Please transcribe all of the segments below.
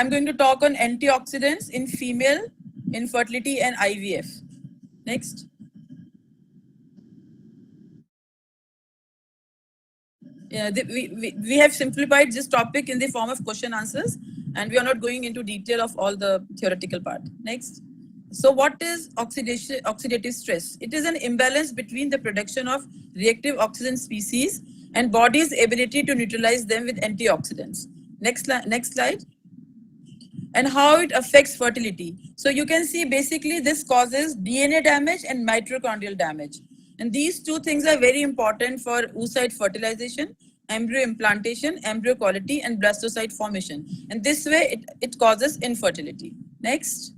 I'm going to talk on antioxidants in female infertility and IVF. Next. We have simplified this topic in the form of question answers, and we are not going into detail of all the theoretical part. Next. So what is oxidative stress? It is an imbalance between the production of reactive oxygen species and body's ability to neutralize them with antioxidants. Next slide. And how it affects fertility. So you can see basically this causes DNA damage and mitochondrial damage. And these two things are very important for oocyte fertilization, embryo implantation, embryo quality, and blastocyte formation. And this way it causes infertility. Next.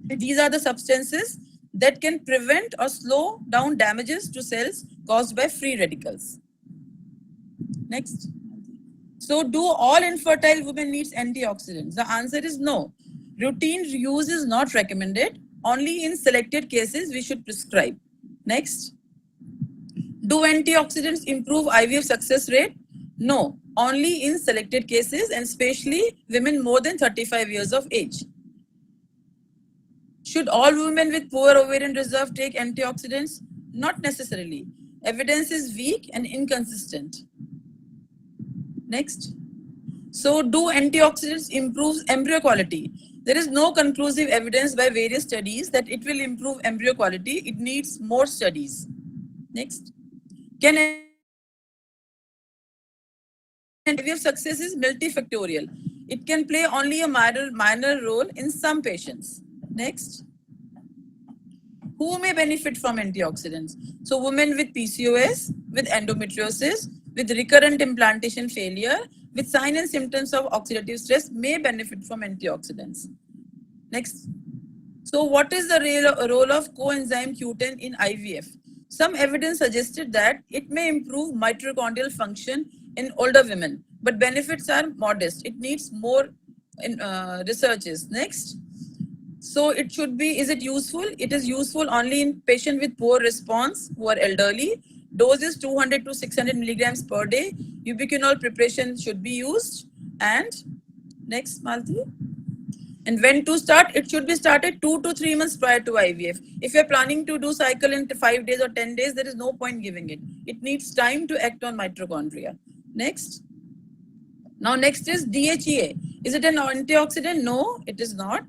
These are the substances that can prevent or slow down damages to cells caused by free radicals. Next. So do all infertile women need antioxidants? The answer is no. Routine use is not recommended. Only in selected cases we should prescribe. Next. Do antioxidants improve IVF success rate? No. Only in selected cases, and especially women more than 35 years of age. Should all women with poor ovarian reserve take antioxidants? Not necessarily. Evidence is weak and inconsistent. Next. So do antioxidants improve embryo quality? There is no conclusive evidence by various studies that it will improve embryo quality. It needs more studies. Next. Can IVF success is multifactorial? It can play only a minor role in some patients. Next. Who may benefit from antioxidants? So women with PCOS, with endometriosis, with recurrent implantation failure, with signs and symptoms of oxidative stress may benefit from antioxidants. Next. So what is the role of coenzyme Q10 in IVF? Some evidence suggested that it may improve mitochondrial function in older women, but benefits are modest. It needs more researches. Next. So it should be, is it useful? It is useful only in patients with poor response who are elderly. Dose is 200 to 600 milligrams per day. Ubiquinol preparation should be used. And next, Malti. And when to start? It should be started 2 to 3 months prior to IVF. If you're planning to do cycle in 5 days or 10 days, there is no point giving it. It needs time to act on mitochondria. Next. Now next is DHEA. Is it an antioxidant? No, it is not.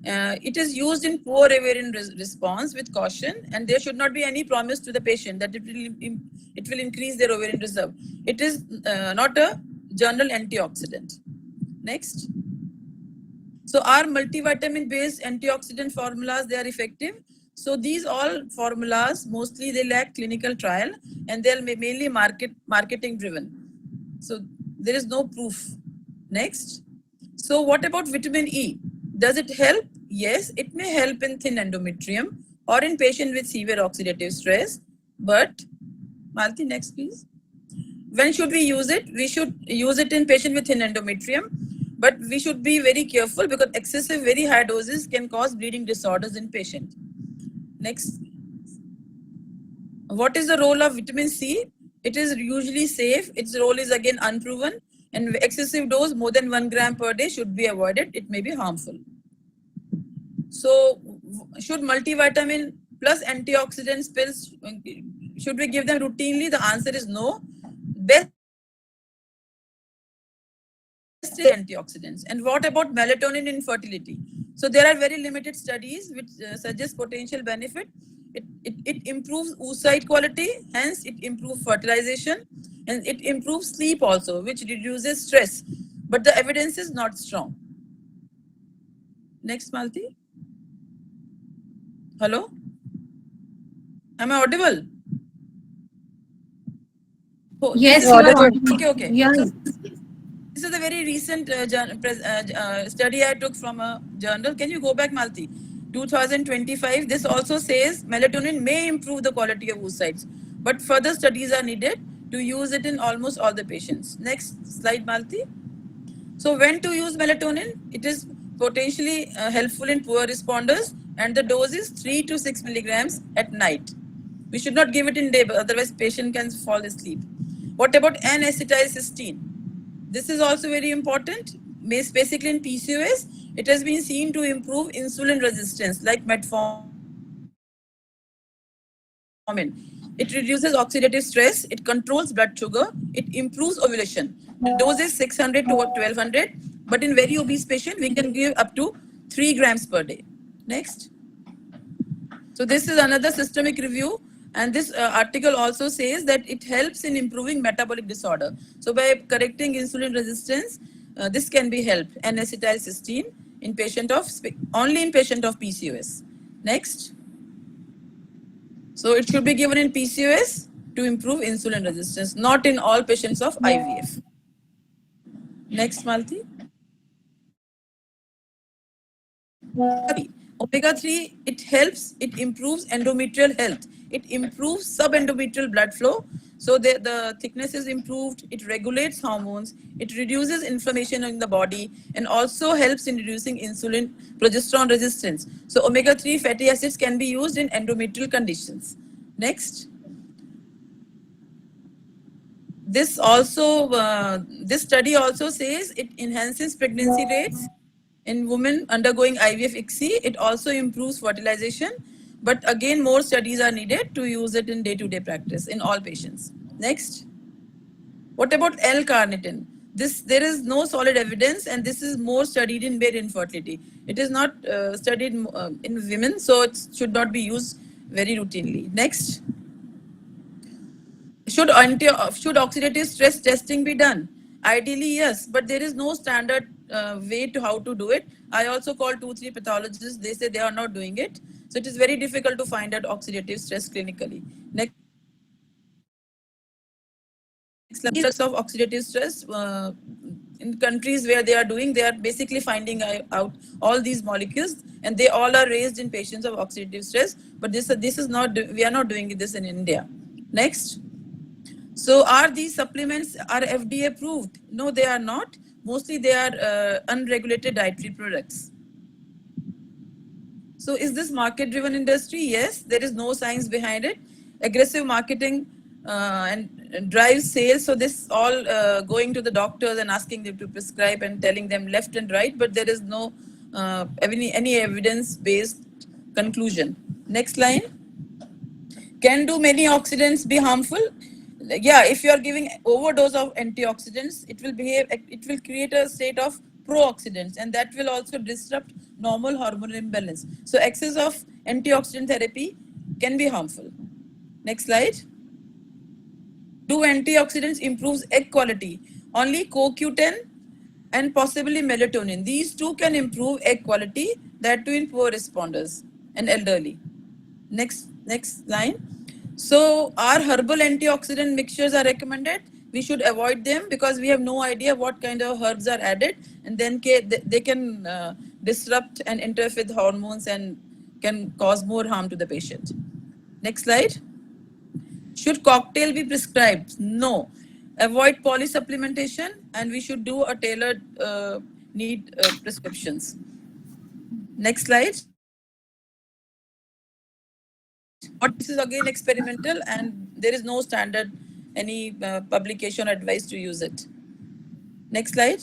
It is used in poor ovarian response with caution, and there should not be any promise to the patient that it will increase their ovarian reserve. It is not a general antioxidant. Next. So are multivitamin based antioxidant formulas, they are effective? So these all formulas, mostly they lack clinical trial and they are mainly marketing driven. So there is no proof. Next. So what about vitamin E? Does it help? Yes, it may help in thin endometrium or in patient with severe oxidative stress. But, Malti, next please. When should we use it? We should use it in patient with thin endometrium, but we should be very careful because excessive very high doses can cause bleeding disorders in patient. Next. What is the role of vitamin C? It is usually safe. Its role is again unproven, and excessive dose more than 1 gram per day should be avoided. It may be harmful. So should multivitamin plus antioxidants pills, should we give them routinely? The answer is no. Best is antioxidants. And what about melatonin in fertility? So there are very limited studies which suggest potential benefit. It improves oocyte quality, hence it improves fertilization, and it improves sleep also, which reduces stress. But the evidence is not strong. Next, Malti. Hello? Am I audible? Oh, yes, you are audible. Okay. Yes. So, this is a very recent study I took from a journal. Can you go back, Malti? 2025. This also says melatonin may improve the quality of oocytes, but further studies are needed to use it in almost all the patients. Next slide, Malti. So when to use melatonin? It is potentially helpful in poor responders, and the dose is 3 to 6 milligrams at night. We should not give it in day, but otherwise patient can fall asleep. What about N-acetylcysteine? This is also very important. Basically in PCOS, it has been seen to improve insulin resistance like metformin. It reduces oxidative stress, it controls blood sugar, it improves ovulation. The dose is 600 to 1200, but in very obese patient, we can give up to 3 grams per day. Next. So this is another systemic review, and this article also says that it helps in improving metabolic disorder. So by correcting insulin resistance, this can be helped. N-acetylcysteine in patient of only in patient of PCOS. Next. So it should be given in PCOS to improve insulin resistance, not in all patients of IVF. Next, Malti. Omega-3, it helps, it improves endometrial health. It improves subendometrial blood flow. So the thickness is improved, it regulates hormones, it reduces inflammation in the body, and also helps in reducing insulin progesterone resistance. So omega-3 fatty acids can be used in endometrial conditions. Next. This study also says it enhances pregnancy rates in women undergoing IVF ICSI. It also improves fertilization, but again, more studies are needed to use it in day-to-day practice in all patients. Next. What about L-carnitine? There is no solid evidence, and this is more studied in male infertility. It is not studied in women, so it should not be used very routinely. Next. Should oxidative stress testing be done? Ideally, yes, but there is no standard way to how to do it. I also called 2-3 pathologists. They say they are not doing it. So it is very difficult to find out oxidative stress clinically. Next, levels of oxidative stress in countries where they are basically finding out all these molecules, and they all are raised in patients of oxidative stress. But this is not, we are not doing this in India. Next. So are these supplements are FDA approved? No, they are not. Mostly they are unregulated dietary products. So is this market driven industry? Yes, there is no science behind it. Aggressive marketing and drives sales. So this all going to the doctors and asking them to prescribe and telling them left and right, but there is no any evidence based conclusion. Next line. Can do many oxidants be harmful? Yeah, if you are giving overdose of antioxidants, it will create a state of pro-oxidants, and that will also disrupt normal hormonal imbalance. So excess of antioxidant therapy can be harmful. Next slide. Do antioxidants improves egg quality? Only CoQ10 and possibly melatonin. These two can improve egg quality, that too in poor responders and elderly. Next line. So our herbal antioxidant mixtures are recommended. We should avoid them because we have no idea what kind of herbs are added, and then they can disrupt and interfere with hormones and can cause more harm to the patient. Next slide. Should cocktail be prescribed? No. Avoid polysupplementation, and we should do a tailored need prescriptions. Next slide. But this is again experimental, and there is no standard any publication advice to use it. Next slide.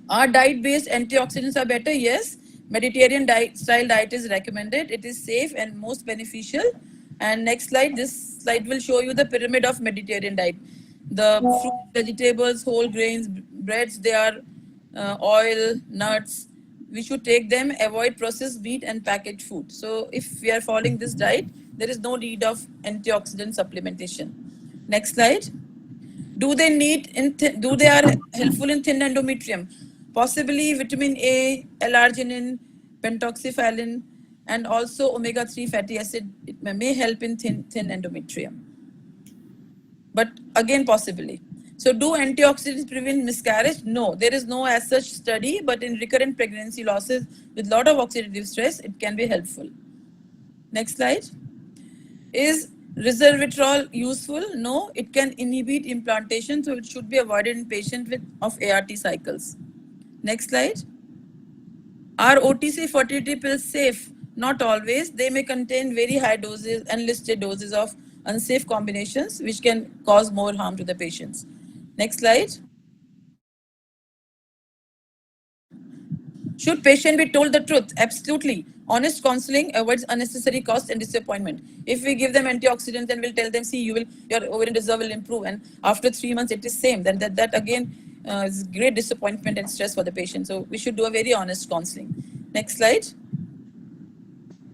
Are diet-based antioxidants are better? Yes. Mediterranean style diet is recommended. It is safe and most beneficial. And next slide. This slide will show you the pyramid of Mediterranean diet. The fruit, vegetables, whole grains, breads, they are oil, nuts. We should take them, avoid processed meat and packaged food. So if we are following this diet, there is no need of antioxidant supplementation. Next slide. Do they are helpful in thin endometrium? Possibly vitamin A, L-arginine, pentoxifalin, and also omega-3 fatty acid. It may help in thin endometrium. But again, possibly. So do antioxidants prevent miscarriage? No, there is no as such study, but in recurrent pregnancy losses with lot of oxidative stress, it can be helpful. Next slide. Is resveratrol useful? No, it can inhibit implantation, so it should be avoided in patients of ART cycles. Next slide. Are OTC fertility pills safe? Not always. They may contain very high doses, unlisted doses of unsafe combinations, which can cause more harm to the patients. Next slide. Should patient be told the truth? Absolutely. Honest counseling avoids unnecessary cost and disappointment. If we give them antioxidants and we'll tell them, see, your ovarian reserve will improve, and after 3 months it is same, then that again is great disappointment and stress for the patient. So we should do a very honest counseling. Next slide.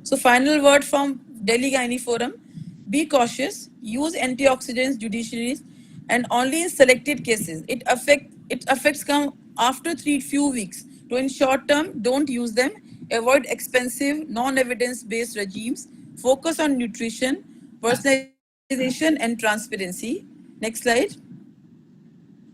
So final word from Delhi Gynae Forum: be cautious, use antioxidants judiciously, and only in selected cases. It affects come after few weeks. So in short term, don't use them. Avoid expensive, non-evidence based regimes. Focus on nutrition, personalization, and transparency. Next slide.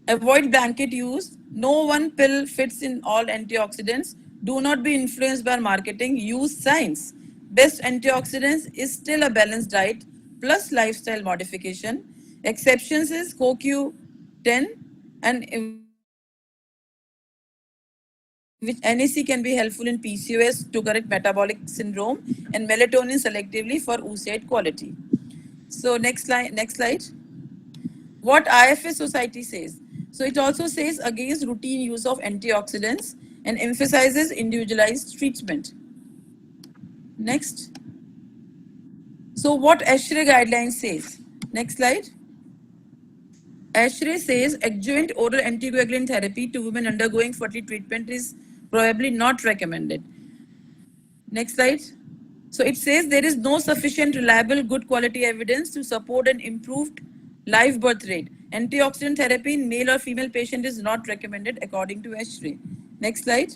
Avoid blanket use. No one pill fits in all antioxidants. Do not be influenced by marketing. Use science. Best antioxidants is still a balanced diet plus lifestyle modification. Exceptions is CoQ10 and which NAC can be helpful in PCOS to correct metabolic syndrome and melatonin selectively for oocyte quality. So next slide. Next slide. What IFS Society says. So it also says against routine use of antioxidants and emphasizes individualized treatment. Next. So what ASHRAE guidelines says. Next slide. ASHRAE says adjuvant oral anticoagulant therapy to women undergoing fertility treatment is probably not recommended. Next slide. So it says there is no sufficient reliable good quality evidence to support an improved live birth rate. Antioxidant therapy in male or female patient is not recommended according to ASHRAE. Next slide.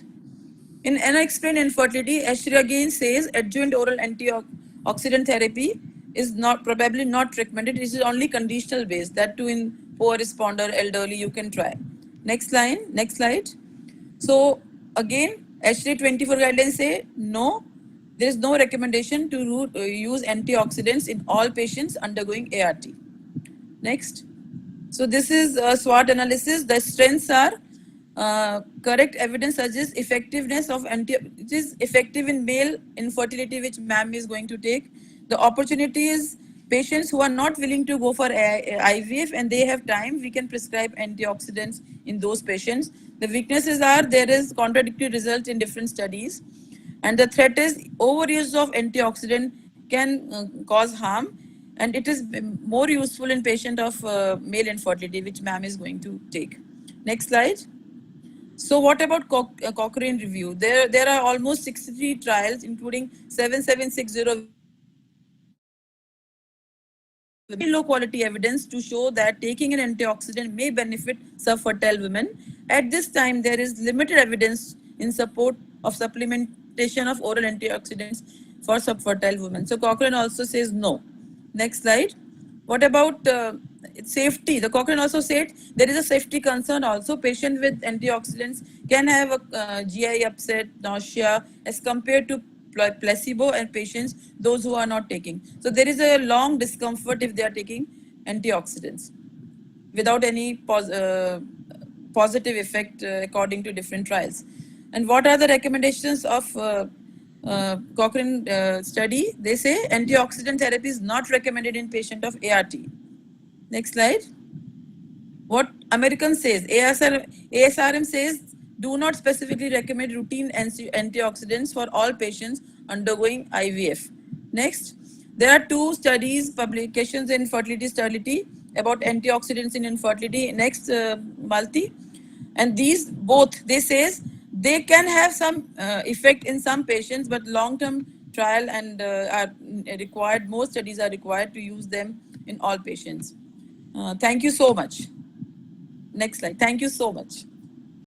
In unexplained infertility, ASHRAE again says adjuvant oral antioxidant therapy is probably not recommended. It is only conditional based. That too in poor responder, elderly, you can try. Next line. Next slide. So again, ASHRAE 24 guidelines say no. There is no recommendation to use antioxidants in all patients undergoing ART. Next. So this is a SWOT analysis. The strengths are correct evidence suggests effectiveness of it is effective in male infertility, which ma'am is going to take. The opportunity is patients who are not willing to go for IVF and they have time, we can prescribe antioxidants in those patients. The weaknesses are there is contradictory results in different studies, and the threat is overuse of antioxidant can cause harm, and it is more useful in patient of male infertility, which ma'am is going to take. Next slide. So what about Cochrane review? There are almost 63 trials, including 7760 low quality evidence to show that taking an antioxidant may benefit subfertile women. At this time, there is limited evidence in support of supplementation of oral antioxidants for subfertile women. So Cochrane also says no. Next slide. What about safety? The Cochrane also said there is a safety concern also. Patient with antioxidants can have a GI upset, nausea as compared to placebo, and patients those who are not taking. So there is a long discomfort if they are taking antioxidants without any positive effect according to different trials. And what are the recommendations of Cochrane study? They say antioxidant therapy is not recommended in patient of ART. Next slide. What American says, ASRM says do not specifically recommend routine antioxidants for all patients undergoing IVF. Next, there are 2 studies, publications in fertility sterility about antioxidants in infertility. Next, Malti. And these both, they says they can have some effect in some patients, but long-term trial and are required, more studies are required to use them in all patients. Thank you so much. Next slide. Thank you so much.